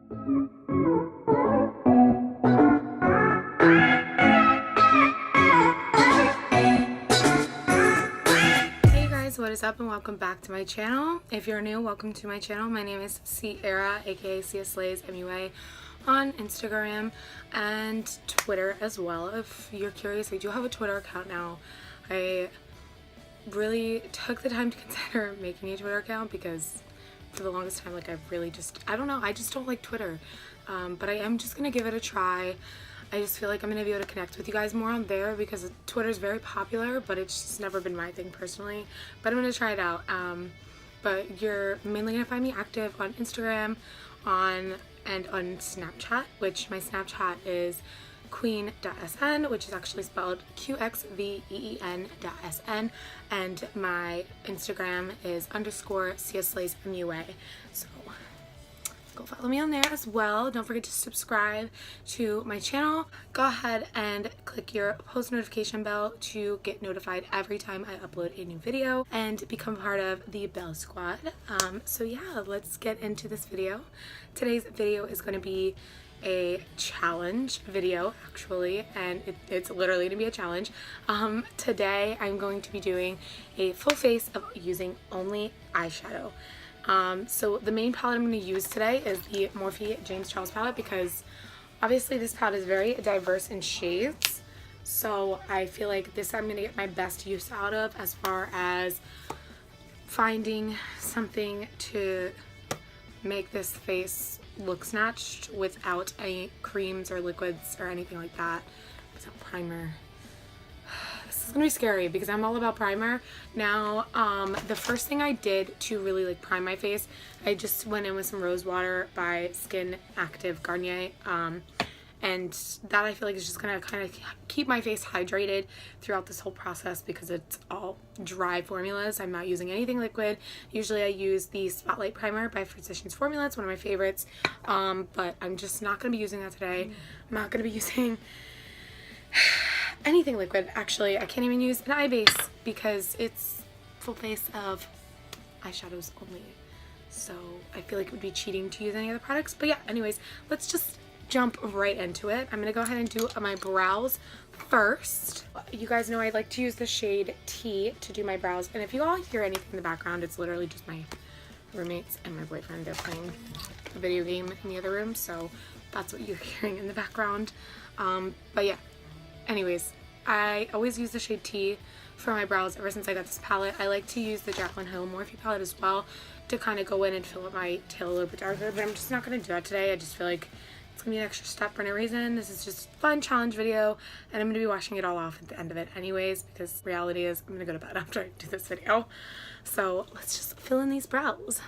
What is up and welcome back to my channel. If you're new, welcome to my channel. My name is Sierra, aka siaslaysmua on Instagram and Twitter as well. If you're curious, I do have a Twitter account now. I really took the time to consider making a Twitter account because for the longest time, like, I don't know, I just don't like Twitter. But I am just gonna give it a try. I just feel like I'm going to be able to connect with you guys more on there because Twitter is very popular, but it's just never been my thing personally. But I'm going to try it out. But you're mainly going to find me active on Instagram and on Snapchat, which my Snapchat is queen.sn, which is actually spelled QXVEEN.SN, and my Instagram is _siaslaysmua. So go follow me on there as well. Don't forget to subscribe to my channel. Go ahead and click your post notification bell to get notified every time I upload a new video and become part of the Bell Squad. So yeah, let's get into this video. Today's video is going to be a challenge video actually, and it's literally going to be a challenge. Today I'm going to be doing a full face of using only eyeshadow. So the main palette I'm going to use today is the Morphe James Charles palette because obviously this palette is very diverse in shades. So I feel like this I'm going to get my best use out of as far as finding something to make this face look snatched without any creams or liquids or anything like that. Without primer. This is gonna be scary because I'm all about primer. Now, the first thing I did to really like prime my face, I just went in with some rose water by Skin Active Garnier. And that I feel like is just gonna kind of keep my face hydrated throughout this whole process because it's all dry formulas. I'm not using anything liquid. Usually I use the Spotlight Primer by Physicians Formula. It's one of my favorites. But I'm just not gonna be using that today. I'm not gonna be using anything liquid. Actually, I can't even use an eye base because it's full face of eyeshadows only. So I feel like it would be cheating to use any other products. But yeah, anyways, let's just jump right into it. I'm gonna go ahead and do my brows first. You guys know I like to use the shade T to do my brows, and if you all hear anything in the background, it's literally just my roommates and my boyfriend. They're playing a video game in the other room, so that's what you're hearing in the background. But yeah, anyways, I always use the shade T for my brows ever since I got this palette. I like to use the Jaclyn Hill Morphe palette as well to kind of go in and fill up my tail a little bit darker, but I'm just not going to do that today. I just feel like it's going to be an extra step for no reason. This is just a fun challenge video, and I'm going to be washing it all off at the end of it anyways, because reality is I'm going to go to bed after I do this video. So let's just fill in these brows.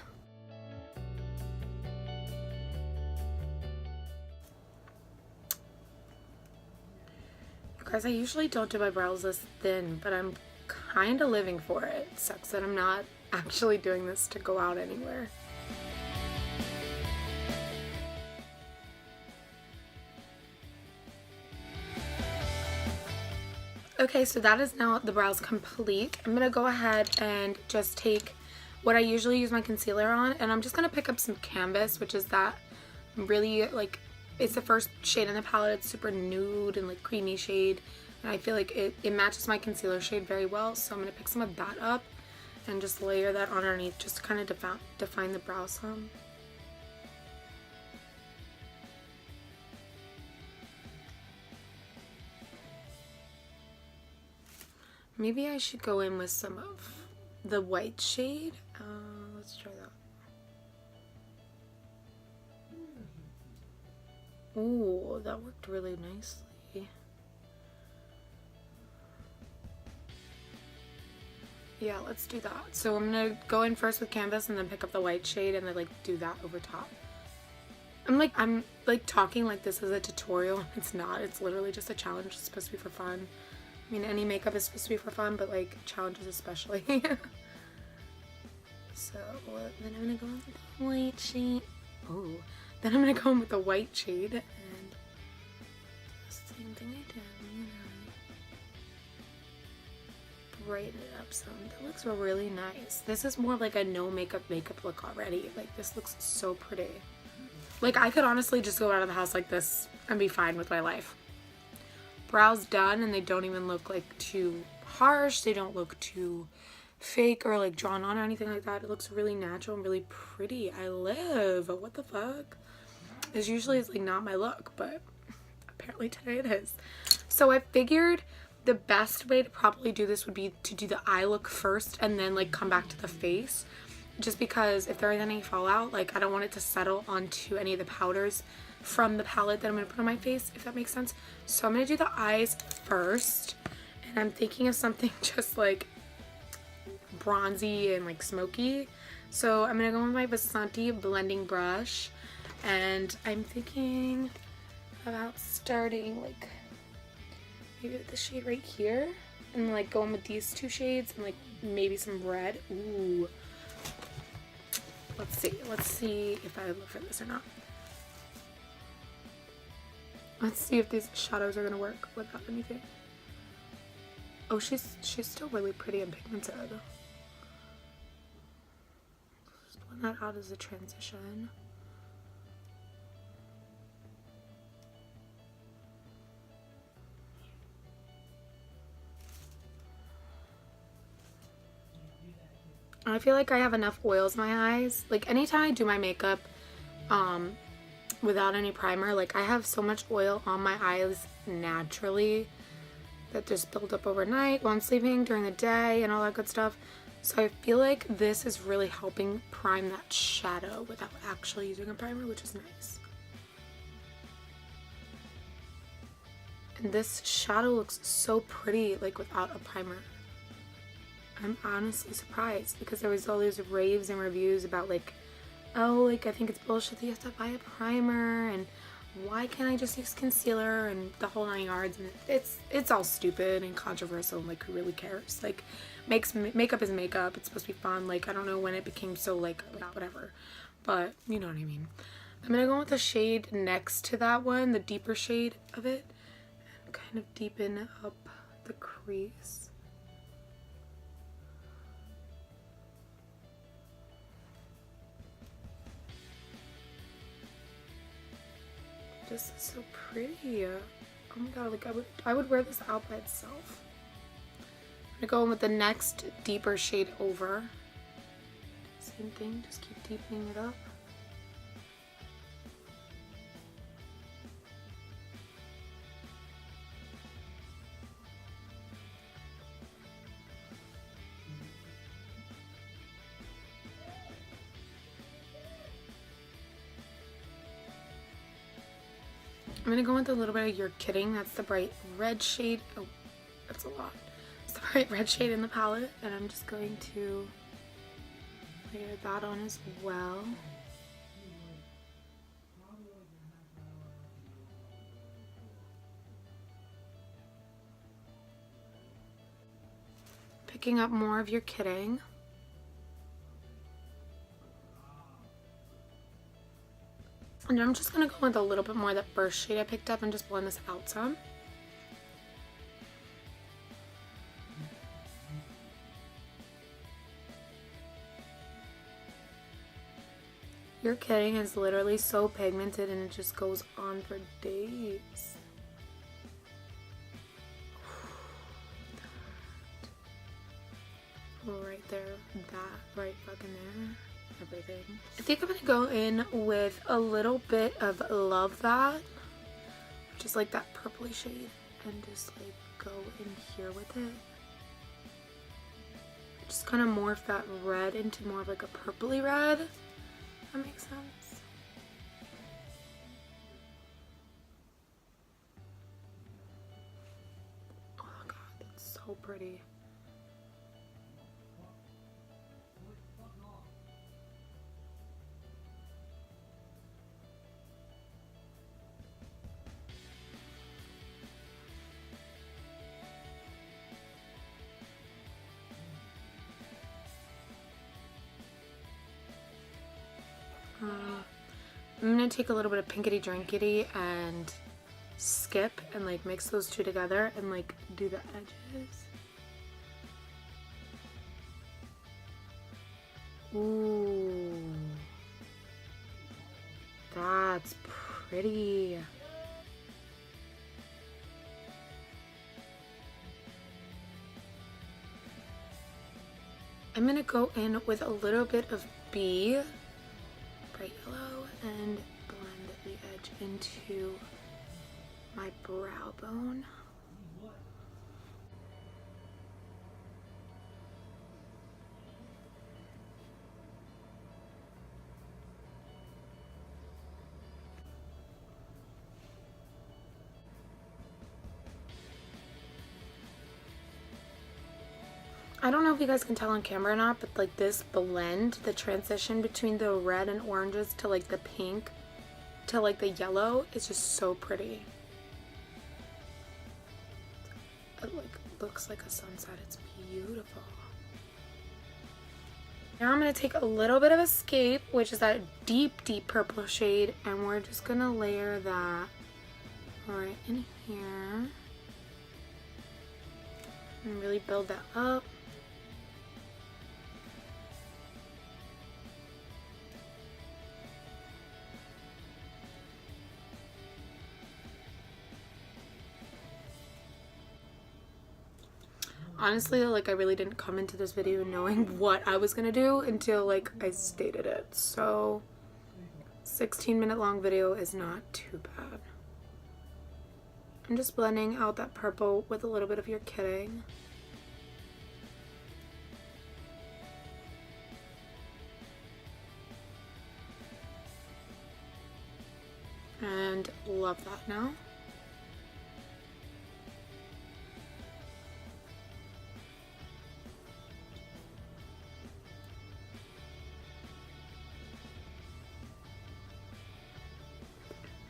Guys, I usually don't do my brows this thin, but I'm kind of living for it. It sucks that I'm not actually doing this to go out anywhere. Okay, so that is now the brows complete. I'm going to go ahead and just take what I usually use my concealer on, and I'm just going to pick up some Canvas, which is that really, like, it's the first shade in the palette. It's super nude and like creamy shade, and I feel like it matches my concealer shade very well, so I'm going to pick some of that up and just layer that underneath just to kind of define the brow some. Maybe I should go in with some of the white shade. Let's try that. Ooh, that worked really nicely. Yeah, let's do that. So I'm gonna go in first with Canvas and then pick up the white shade and then like do that over top. I'm like talking like this is a tutorial. It's not. It's literally just a challenge. It's supposed to be for fun. I mean, any makeup is supposed to be for fun, but like challenges especially. So then I'm gonna go in with the white shade. Oh, then I'm gonna go in with the white shade and the same thing I did. Brighten it up some. That looks really nice. This is more like a no makeup look already. Like, this looks so pretty. Like, I could honestly just go out of the house like this and be fine with my life. Brows done, and they don't even look like too harsh. They don't look too fake or like drawn on or anything like that. It looks really natural and really pretty. I live. What the fuck? It's usually like not my look, but apparently today it is. So I figured the best way to probably do this would be to do the eye look first and then like come back to the face, just because if there is any fallout, like I don't want it to settle onto any of the powders from the palette that I'm going to put on my face, if that makes sense. So I'm going to do the eyes first, and I'm thinking of something just like bronzy and like smoky. So I'm going to go with my Vasanti blending brush, and I'm thinking about starting like maybe with the shade right here, and like going with these two shades and like maybe some red. Ooh. Let's see if I look for this or not. Let's see if these shadows are gonna work without anything. Oh, she's still really pretty and pigmented. Just blend that out as a transition. I feel like I have enough oils in my eyes. Like anytime I do my makeup without any primer, like I have so much oil on my eyes naturally that just build up overnight while I'm sleeping, during the day, and all that good stuff. So I feel like this is really helping prime that shadow without actually using a primer, which is nice. And this shadow looks so pretty like without a primer. I'm honestly surprised, because there was all these raves and reviews about like, oh, like I think it's bullshit that you have to buy a primer, and why can't I just use concealer, and the whole 9 yards. And it's all stupid and controversial, and like who really cares? Like makeup is makeup. It's supposed to be fun. Like I don't know when it became so like whatever, but you know what I mean. I'm gonna go with the shade next to that one, the deeper shade of it, and kind of deepen up the crease. This is so pretty. Oh my god, like I would wear this out by itself. I'm gonna go in with the next deeper shade over. Same thing, just keep deepening it up. I'm gonna go with a little bit of You're Kidding. That's the bright red shade. Oh, that's a lot. It's the bright red shade in the palette, and I'm just going to layer that on as well. Picking up more of You're Kidding. And I'm just going to go with a little bit more of that first shade I picked up and just blend this out some. You're Kidding is literally so pigmented, and it just goes on for days. Right there, that right fucking there. Everything. I think I'm gonna go in with a little bit of Love That, which is like that purpley shade, and just like go in here with it. Just kind of morph that red into more of like a purpley red. That makes sense. Oh god, that's so pretty. I'm gonna take a little bit of Pinkity Drinkity and Skip and like mix those two together and like do the edges. Ooh. That's pretty. I'm gonna go in with a little bit of B, bright yellow, and blend the edge into my brow bone. I don't know if you guys can tell on camera or not, but like this blend, the transition between the red and oranges to like the pink to like the yellow is just so pretty. It like looks like a sunset. It's beautiful. Now I'm going to take a little bit of Escape, which is that deep, deep purple shade, and we're just going to layer that right in here and really build that up. Honestly, like I really didn't come into this video knowing what I was gonna do until like I stated it. So 16-minute long video is not too bad. I'm just blending out that purple with a little bit of You're Kidding. And love that now.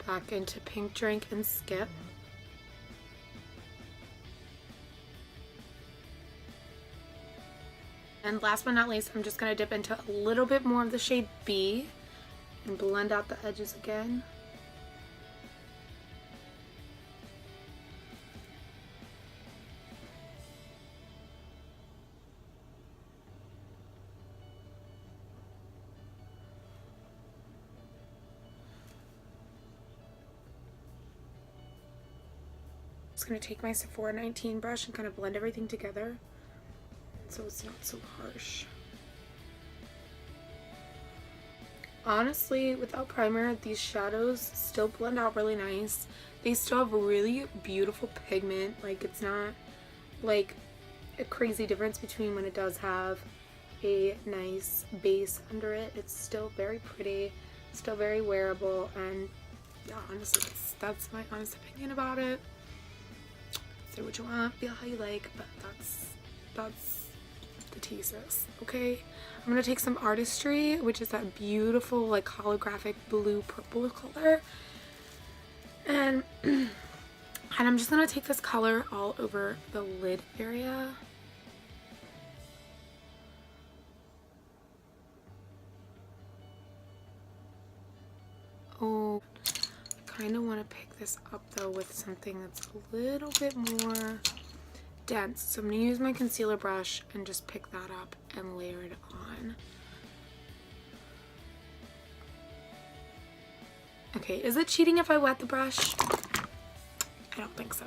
Back into Pink Drink and Skip. And last but not least, I'm just going to dip into a little bit more of the shade B and blend out the edges again. Just going to take my Sephora 19 brush and kind of blend everything together so it's not so harsh. Honestly, without primer, these shadows still blend out really nice. They still have really beautiful pigment. Like, it's not like a crazy difference between when it does have a nice base under it. It's still very pretty, still very wearable, and yeah, honestly, that's my honest opinion about it. Say what you want, feel how you like, but that's the thesis, okay? I'm gonna take some Artistry, which is that beautiful like holographic blue purple color, and I'm just gonna take this color all over the lid area. Oh, I kind of want to pick this up though with something that's a little bit more dense. So I'm going to use my concealer brush and just pick that up and layer it on. Okay, is it cheating if I wet the brush? I don't think so.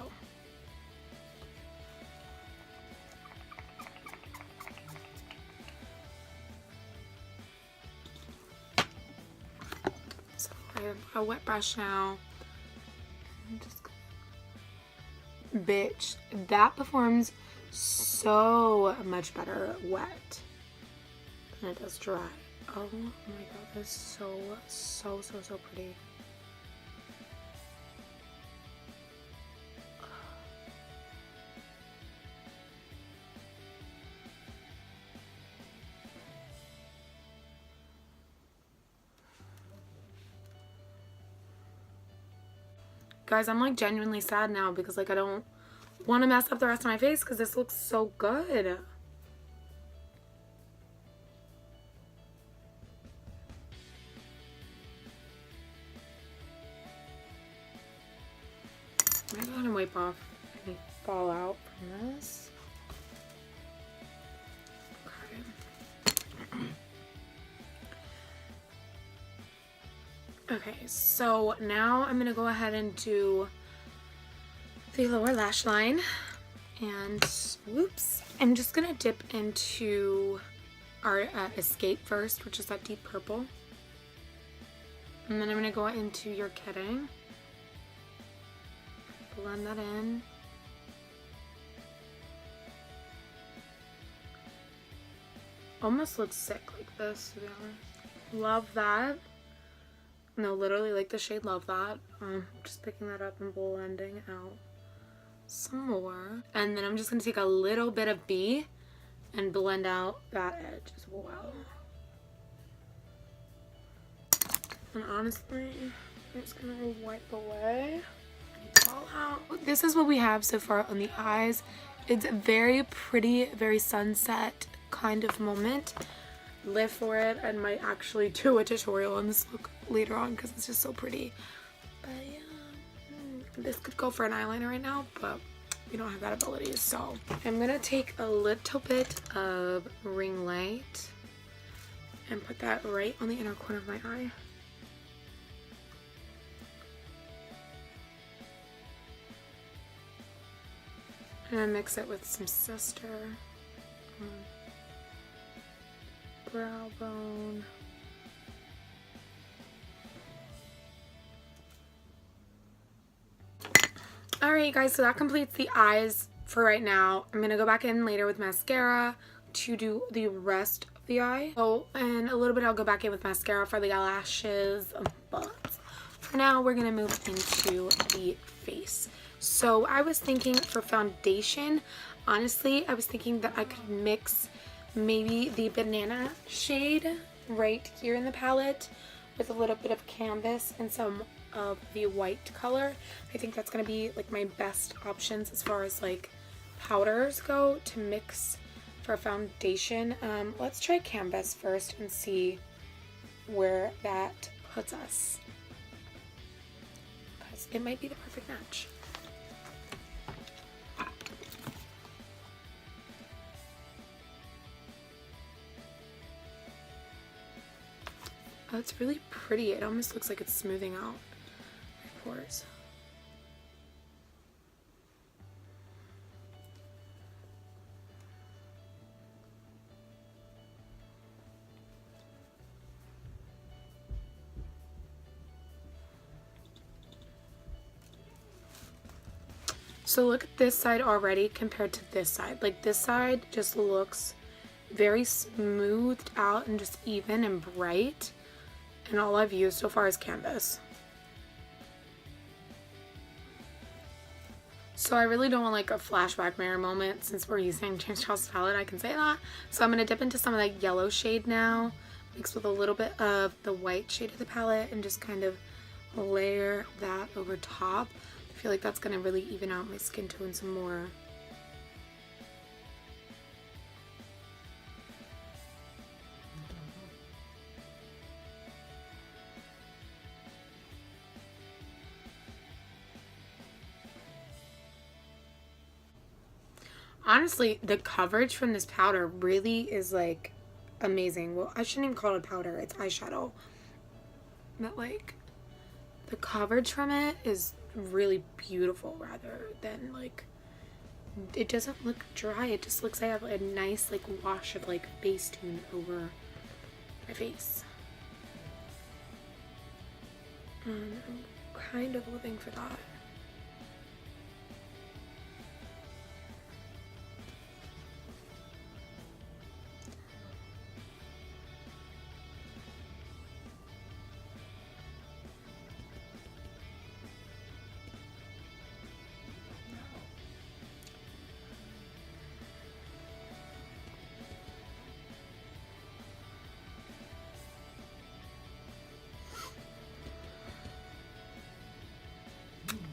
So I have a wet brush now. I'm just bitch, that performs so much better wet than it does dry. Oh my god, that's so pretty. Guys, I'm like genuinely sad now because like I don't want to mess up the rest of my face because this looks so good. I'm gonna go ahead and wipe off any fallout from this. Okay, so now I'm gonna go ahead and do the lower lash line, and whoops, I'm just gonna dip into our Escape first, which is that deep purple, and then I'm gonna go into your Kidding, blend that in. Almost looks sick like this, to be honest. Love that. No, literally like the shade Love That. Just picking that up and blending out some more. And then I'm just going to take a little bit of B and blend out that edge as well. And honestly, I'm just going to wipe away all out. This is what we have so far on the eyes. It's very pretty, very sunset kind of moment. Live for it. I might actually do a tutorial on this look later on because it's just so pretty. But yeah, this could go for an eyeliner right now, but we don't have that ability. So I'm gonna take a little bit of ring light and put that right on the inner corner of my eye. And I mix it with some Sister. Brow bone. Alright guys, so that completes the eyes for right now. I'm going to go back in later with mascara to do the rest of the eye. So in a little bit I'll go back in with mascara for the eyelashes, but for now we're going to move into the face. So I was thinking for foundation, honestly I was thinking that I could mix maybe the banana shade right here in the palette with a little bit of canvas and some of the white color. I think that's going to be like my best options as far as like powders go to mix for foundation. Let's try canvas first and see where that puts us, because it might be the perfect match. Oh, it's really pretty. It almost looks like it's smoothing out my pores. So look at this side already compared to this side. Like this side just looks very smoothed out and just even and bright. And all I've used so far is canvas. So I really don't want like a flashback mirror moment since we're using James Charles palette, I can say that. So I'm going to dip into some of that yellow shade now, mix with a little bit of the white shade of the palette and just kind of layer that over top. I feel like that's going to really even out my skin tone some more. Honestly, the coverage from this powder really is like amazing. Well, I shouldn't even call it a powder, it's eyeshadow. But like the coverage from it is really beautiful rather than like, it doesn't look dry. It just looks like I have a nice like wash of like base tone over my face. And I'm kind of living for that.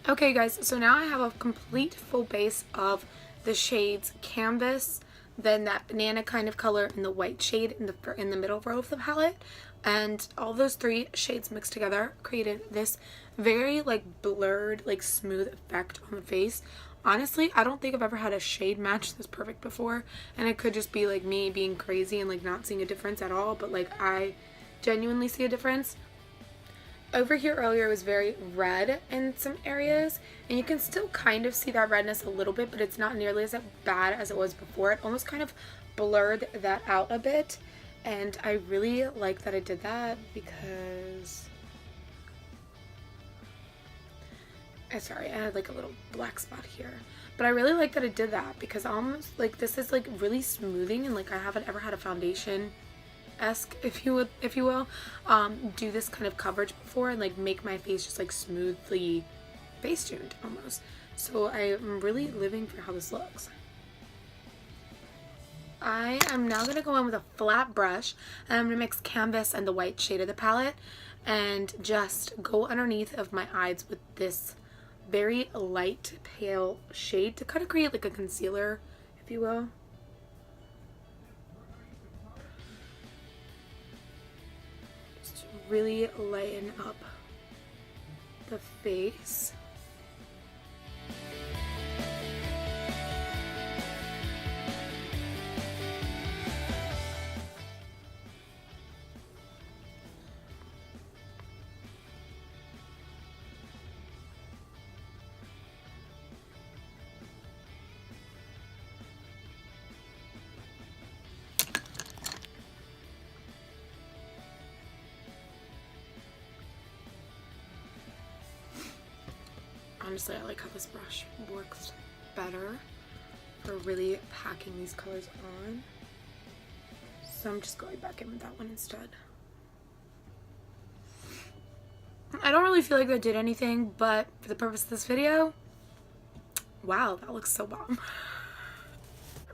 Okay guys, so now I have a complete full base of the shades Canvas, then that banana kind of color and the white shade in the middle row of the palette, and all those three shades mixed together created this very like blurred, like smooth effect on the face. Honestly, I don't think I've ever had a shade match this perfect before, and it could just be like me being crazy and like not seeing a difference at all, but like I genuinely see a difference. over here earlier it was very red in some areas, and you can still kind of see that redness a little bit, but it's not nearly as bad as it was before. It almost kind of blurred that out a bit, and I really like that I did that because sorry, I had like a little black spot here, but I really like that I did that because almost like this is like really smoothing, and like I haven't ever had a foundation esque, if you will, do this kind of coverage before and like make my face just like smoothly face tuned almost. So I am really living for how this looks. I am now going to go in with a flat brush, and I'm going to mix canvas and the white shade of the palette and just go underneath of my eyes with this very light pale shade to kind of create like a concealer, if you will. Just really lighten up the face. Honestly, I like how this brush works better for really packing these colors on. So I'm just going back in with that one instead. I don't really feel like that did anything, but for the purpose of this video, wow, that looks so bomb.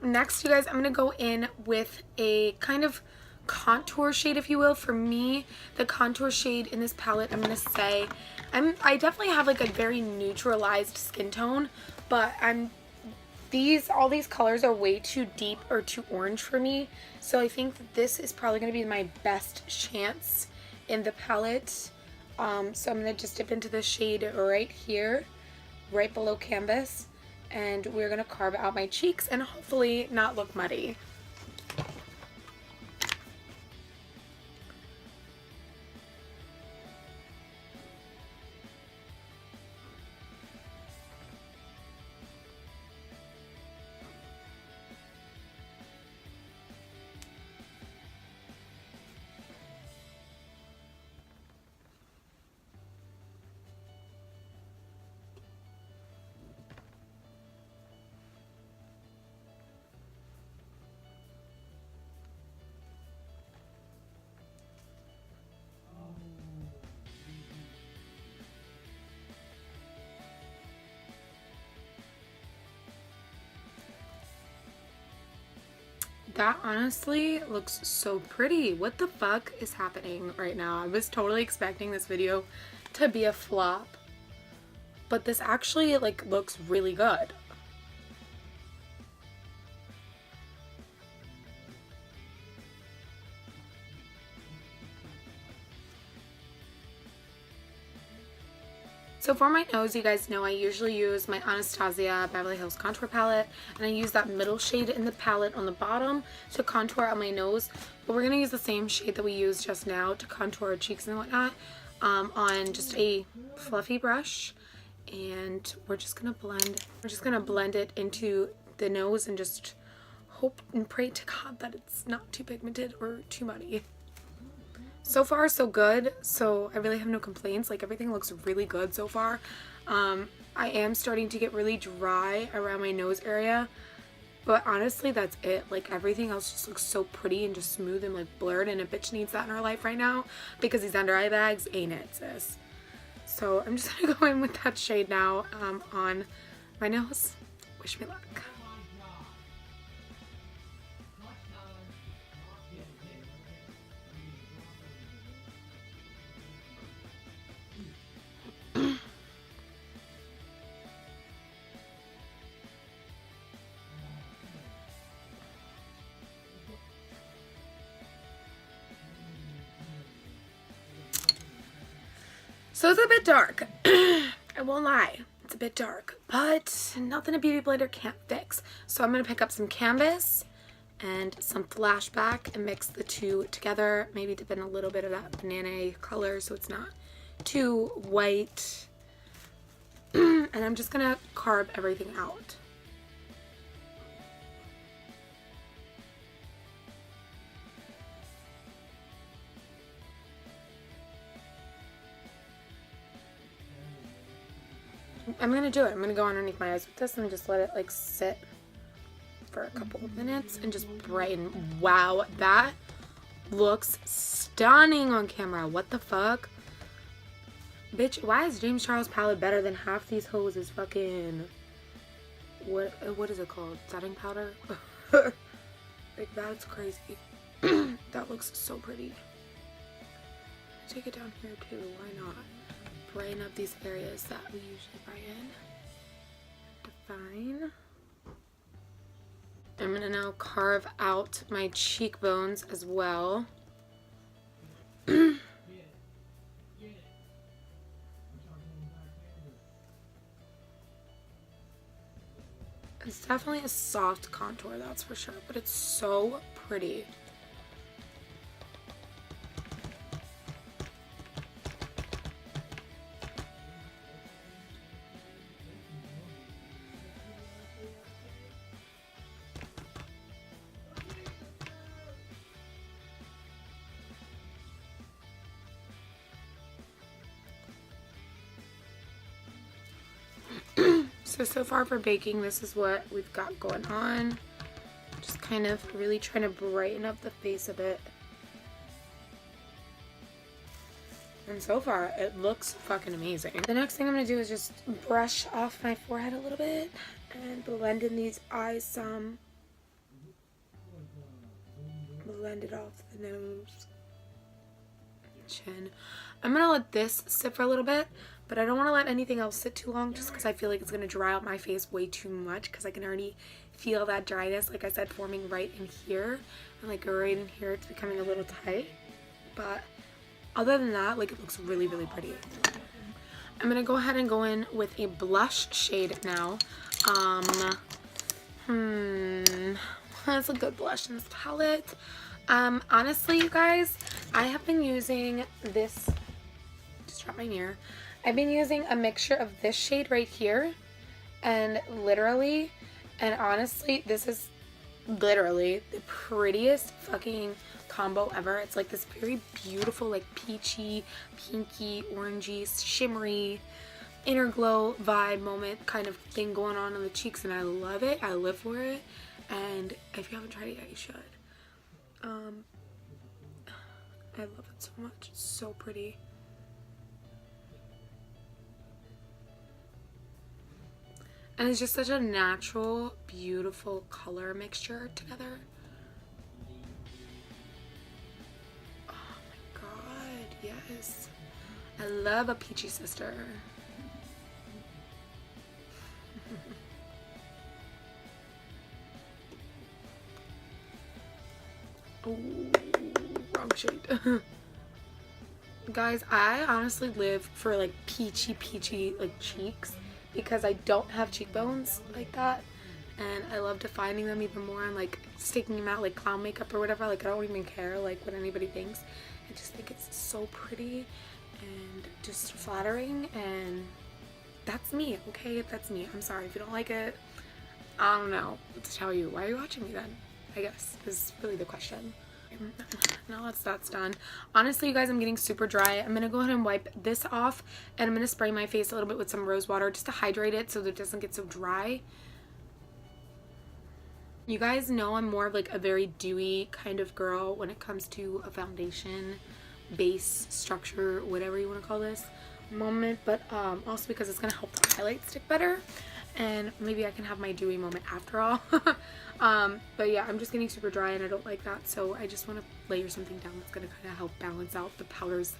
Next, you guys, I'm going to go in with a kind of contour shade, if you will. For me, the contour shade in this palette, I'm gonna say I definitely have like a very neutralized skin tone, but all these colors are way too deep or too orange for me, so I think that this is probably going to be my best chance in the palette. So I'm going to just dip into the shade right here, right below canvas, and we're going to carve out my cheeks and hopefully not look muddy. That honestly looks so pretty. What the fuck is happening right now? I was totally expecting this video to be a flop, but this actually like looks really good. So for my nose, you guys know I usually use my Anastasia Beverly Hills contour palette, and I use that middle shade in the palette on the bottom to contour on my nose. But we're gonna use the same shade that we used just now to contour our cheeks and whatnot on just a fluffy brush, and we're just gonna blend it into the nose and just hope and pray to God that it's not too pigmented or too muddy. So far, so good. So I really have no complaints. Like, everything looks really good so far. I am starting to get really dry around my nose area, but honestly, that's it. Like, everything else just looks so pretty and just smooth and like blurred, and a bitch needs that in her life right now because these under eye bags ain't it, sis. So I'm just gonna go in with that shade now on my nose. Wish me luck. So it's a bit dark. I won't lie. It's a bit dark, but nothing a beauty blender can't fix. So I'm going to pick up some canvas and some flashback and mix the two together. Maybe dip in a little bit of that banana color so it's not to white. And I'm just gonna carve everything out. I'm gonna do it. I'm gonna go underneath my eyes with this and just let it like sit for a couple of minutes and just brighten. Wow, that looks stunning on camera. What the fuck? Bitch, why is James Charles palette better than half these hoes is fucking... What is it called? Setting powder? Like, that's crazy. That looks so pretty. Take it down here too, why not? Brighten up these areas that we usually brighten. Define. I'm gonna now carve out my cheekbones as well. It's definitely a soft contour, that's for sure, but it's so pretty. So far for baking, this is what we've got going on. Just kind of really trying to brighten up the face a bit. And so far, it looks fucking amazing. The next thing I'm gonna do is just brush off my forehead a little bit and blend in these eyes some. Blend it off the nose. Chin. I'm gonna let this sit for a little bit, but I don't want to let anything else sit too long just because I feel like it's gonna dry out my face way too much because I can already feel that dryness, like I said, forming right in here, and like right in here it's becoming a little tight. But other than that, like, it looks really, really pretty. I'm gonna go ahead and go in with a blush shade now. That's a good blush in this palette. Honestly, you guys, I have been using this, just drop my mirror. I've been using a mixture of this shade right here and literally, and honestly, this is literally the prettiest fucking combo ever. It's like this very beautiful, like peachy, pinky, orangey, shimmery, inner glow vibe moment kind of thing going on the cheeks, and I love it. I live for it. And if you haven't tried it yet, you should. I love it so much. It's so pretty. And it's just such a natural, beautiful color mixture together. Oh my god, yes. I love a peachy sister. Oh, wrong shade. Guys, I honestly live for like peachy like cheeks because I don't have cheekbones like that, and I love defining them even more and like sticking them out like clown makeup or whatever. Like, I don't even care like what anybody thinks. I just think it's so pretty and just flattering, and that's me, okay? That's me. I'm sorry if you don't like it. I don't know what to tell you. Why are you watching me then? I guess is really the question. Now that's done. Honestly, you guys, I'm getting super dry. I'm gonna go ahead and wipe this off, and I'm gonna spray my face a little bit with some rose water just to hydrate it so that it doesn't get so dry. You guys know I'm more of like a very dewy kind of girl when it comes to a foundation, base, structure, whatever you want to call this moment, but also because it's gonna help the highlights stick better, and maybe I can have my dewy moment after all. But yeah, I'm just getting super dry and I don't like that, so I just want to layer something down that's gonna kind of help balance out the powders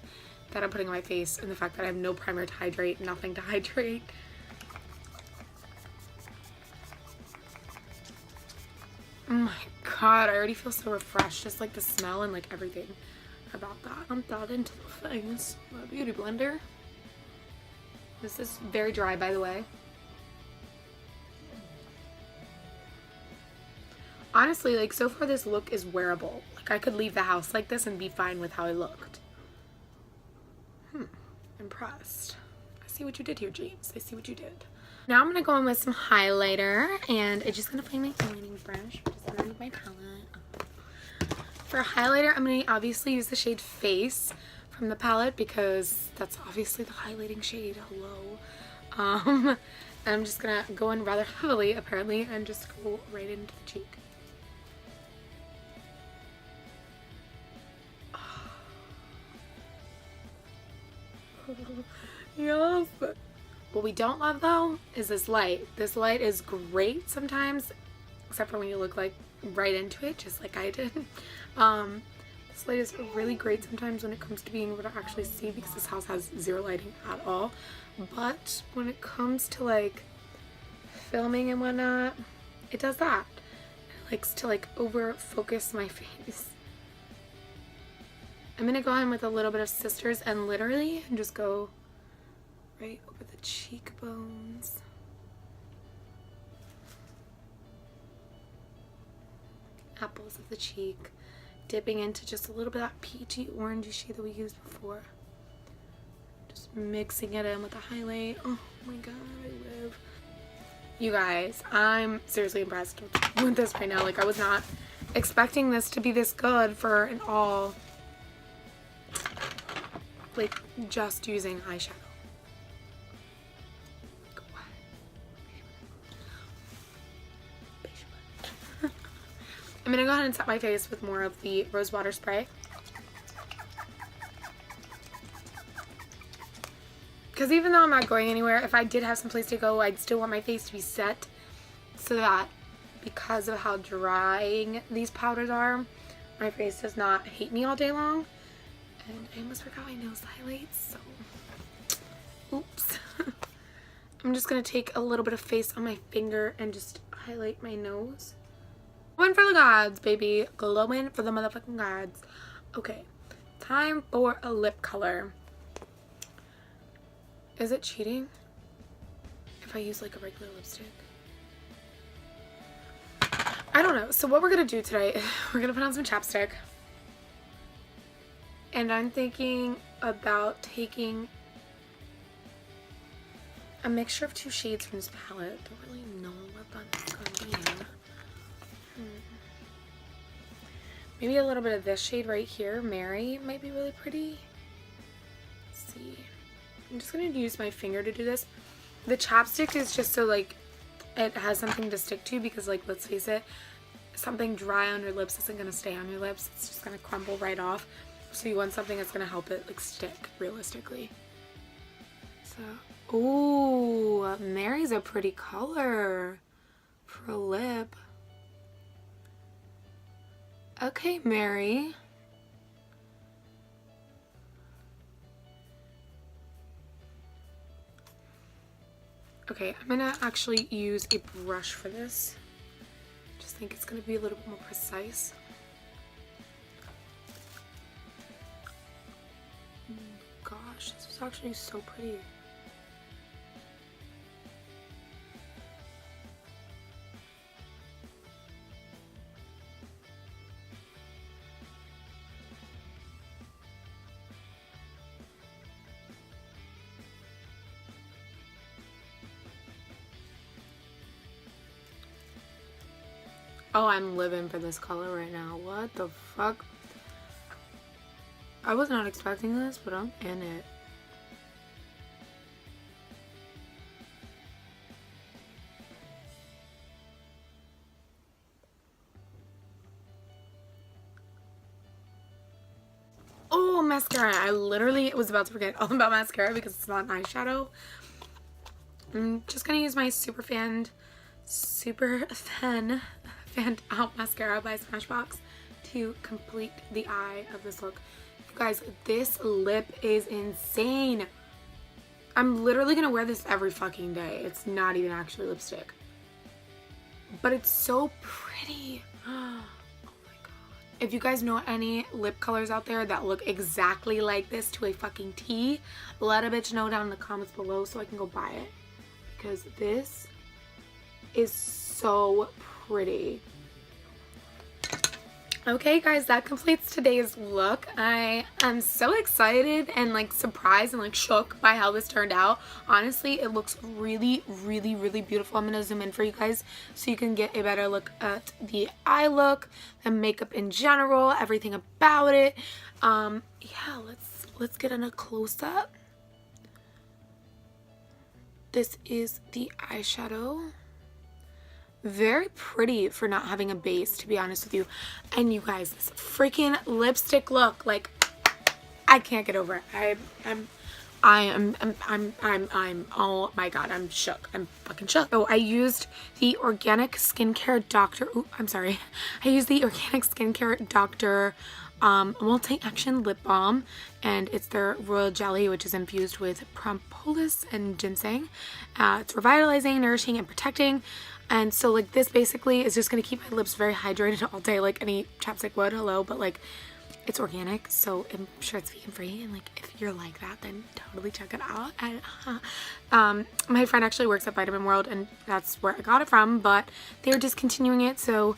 that I'm putting on my face and the fact that I have no primer to hydrate, nothing to hydrate. Oh my god, I already feel so refreshed, just like the smell and like everything about that. I'm that into the things. My beauty blender. This is very dry, by the way. Honestly, like, so far this look is wearable. Like, I could leave the house like this and be fine with how I looked. I'm impressed. I see what you did here, James. I see what you did. Now I'm going to go in with some highlighter, and I'm just going to find my highlighting brush, which is underneath my palette. For highlighter, I'm going to obviously use the shade Face from the palette because that's obviously the highlighting shade. Hello. And I'm just going to go in rather heavily, apparently, and just go right into the cheek. Yes. What we don't love though is this light. This light is great sometimes, except for when you look like right into it, just like I did. This light is really great sometimes when it comes to being able to actually see, because this house has zero lighting at all. But when it comes to like filming and whatnot, it does that. It likes to like over focus my face. I'm gonna go in with a little bit of Sisters and literally and just go right over the cheekbones. Apples of the cheek. Dipping into just a little bit of that peachy orangey shade that we used before. Just mixing it in with the highlight. Oh my god, I live. You guys, I'm seriously impressed with this right now. Like, I was not expecting this to be this good for an all, like, just using eyeshadow. I'm gonna go ahead and set my face with more of the rose water spray. Because even though I'm not going anywhere, if I did have some place to go, I'd still want my face to be set so that because of how drying these powders are, my face does not hate me all day long. And I almost forgot my nose highlights, so oops. I'm just gonna take a little bit of face on my finger and just highlight my nose. Glowing for the gods, baby. Glowing for the motherfucking gods. Okay, time for a lip color. Is it cheating if I use like a regular lipstick? I don't know. So what we're gonna do today, we're gonna put on some chapstick. And I'm thinking about taking a mixture of two shades from this palette. Don't really know what that's gonna be. Maybe a little bit of this shade right here, Mary, might be really pretty. Let's see. I'm just going to use my finger to do this. The chapstick is just so like it has something to stick to, because like, let's face it, something dry on your lips isn't going to stay on your lips. It's just going to crumble right off. So you want something that's going to help it like stick realistically. So, ooh, Mary's a pretty color for a lip. Okay, Mary. Okay, I'm gonna actually use a brush for this. Just think it's gonna be a little bit more precise. Gosh, this is actually so pretty. Oh, I'm living for this color right now. What the fuck? I was not expecting this, but I'm in it. Oh, mascara. I literally was about to forget all about mascara because it's not an eyeshadow. I'm just gonna use my Super Fanned Out Mascara by Smashbox to complete the eye of this look. You guys, this lip is insane. I'm literally gonna wear this every fucking day. It's not even actually lipstick, but it's so pretty. Oh my god. If you guys know any lip colors out there that look exactly like this to a fucking T, let a bitch know down in the comments below so I can go buy it, because this is so pretty. Okay guys, that completes today's look. I am so excited and like surprised and like shook by how this turned out. Honestly, it looks really beautiful. I'm gonna zoom in for you guys so you can get a better look at the eye look, the makeup in general, everything about it. Yeah, let's get in a close-up. This is the eyeshadow. Very pretty for not having a base, to be honest with you. And you guys, this freaking lipstick look, like, I can't get over it. Oh my god, I'm shook. I'm fucking shook. So I used the Organic Skincare Doctor, I used the Organic Skincare Doctor multi-action lip balm, and it's their royal jelly, which is infused with propolis and ginseng. It's revitalizing, nourishing, and protecting. And so like this basically is just gonna keep my lips very hydrated all day, like any chapstick would. Hello. But like, it's organic, so I'm sure it's vegan free, and like if you're like that, then totally check it out. And my friend actually works at Vitamin World, and that's where I got it from, but they're discontinuing it, so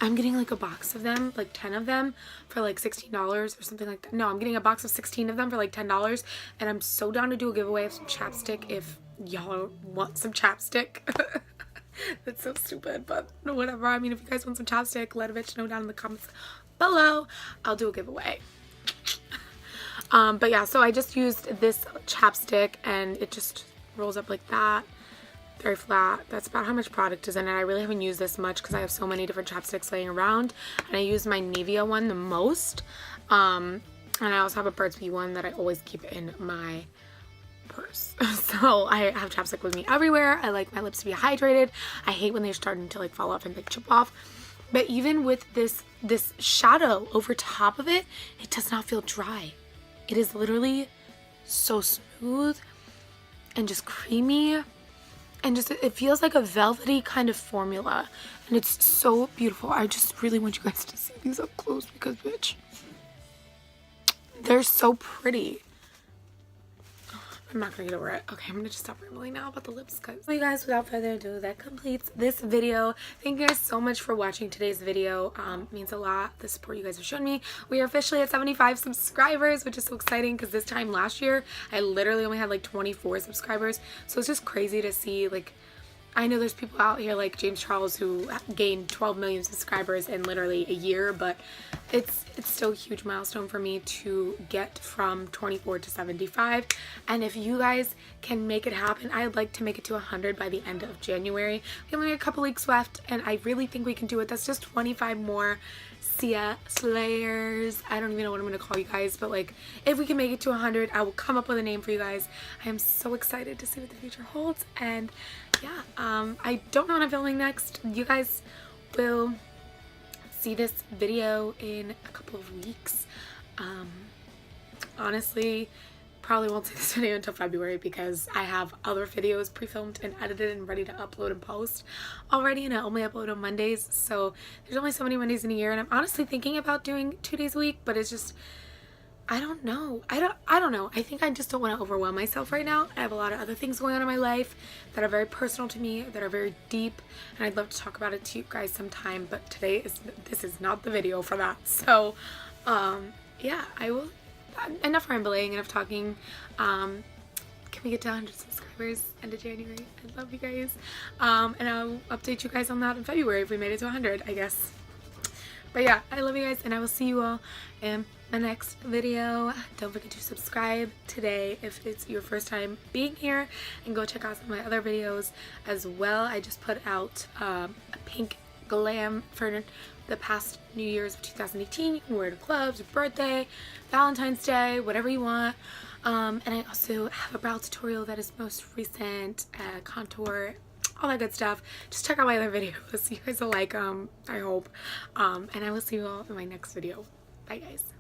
I'm getting like a box of them, like 10 of them for like $16 or something like that. No, I'm getting a box of 16 of them for like $10, and I'm so down to do a giveaway of some chapstick if y'all want some chapstick. That's so stupid, but whatever. I mean, if you guys want some chapstick, let a bitch know down in the comments below. I'll do a giveaway. But yeah, so I just used this chapstick, and it just rolls up like that. Very flat. That's about how much product is in it. I really haven't used this much because I have so many different chapsticks laying around, and I use my Nivea one the most. And I also have a Burt's Bee one that I always keep in my purse. So I have chapstick with me everywhere. I like my lips to be hydrated. I hate when they're starting to like fall off and like chip off. But even with this shadow over top of it, it does not feel dry. It is literally so smooth and just creamy, and just it feels like a velvety kind of formula, and it's so beautiful. I just really want you guys to see these up close because bitch, they're so pretty. I'm not gonna get over it. Okay, I'm gonna just stop rambling now about the lips, guys. So you guys, without further ado, that completes this video. Thank you guys so much for watching today's video. It means a lot, the support you guys have shown me. We are officially at 75 subscribers, which is so exciting because this time last year, I literally only had like 24 subscribers. So it's just crazy to see, like, I know there's people out here like James Charles who gained 12 million subscribers in literally a year, but it's still a huge milestone for me to get from 24 to 75. And if you guys can make it happen, I'd like to make it to 100 by the end of January. We only have a couple weeks left, and I really think we can do it. That's just 25 more Sia Slayers. I don't even know what I'm gonna call you guys, but like if we can make it to 100, I will come up with a name for you guys. I am so excited to see what the future holds, and yeah, I don't know what I'm filming next. You guys will see this video in a couple of weeks. Honestly, probably won't see this video until February because I have other videos pre-filmed and edited and ready to upload and post already, and I only upload on Mondays, so there's only so many Mondays in a year, and I'm honestly thinking about doing 2 days a week, but it's just, I don't know. I don't know. I think I just don't want to overwhelm myself right now. I have a lot of other things going on in my life that are very personal to me, that are very deep, and I'd love to talk about it to you guys sometime, but this is not the video for that. So, yeah, I will. Enough rambling, enough talking. Can we get to 100 subscribers end of January? I love you guys. And I'll update you guys on that in February if we made it to 100, I guess. But yeah, I love you guys, and I will see you all in my next video. Don't forget to subscribe today if it's your first time being here, and go check out some of my other videos as well. I just put out a pink glam for the past New Year's of 2018. You can wear it to clubs, your birthday, Valentine's Day, whatever you want. And I also have a brow tutorial that is most recent, contour, all that good stuff. Just check out my other videos. You guys will like them, I hope. And I will see you all in my next video. Bye guys.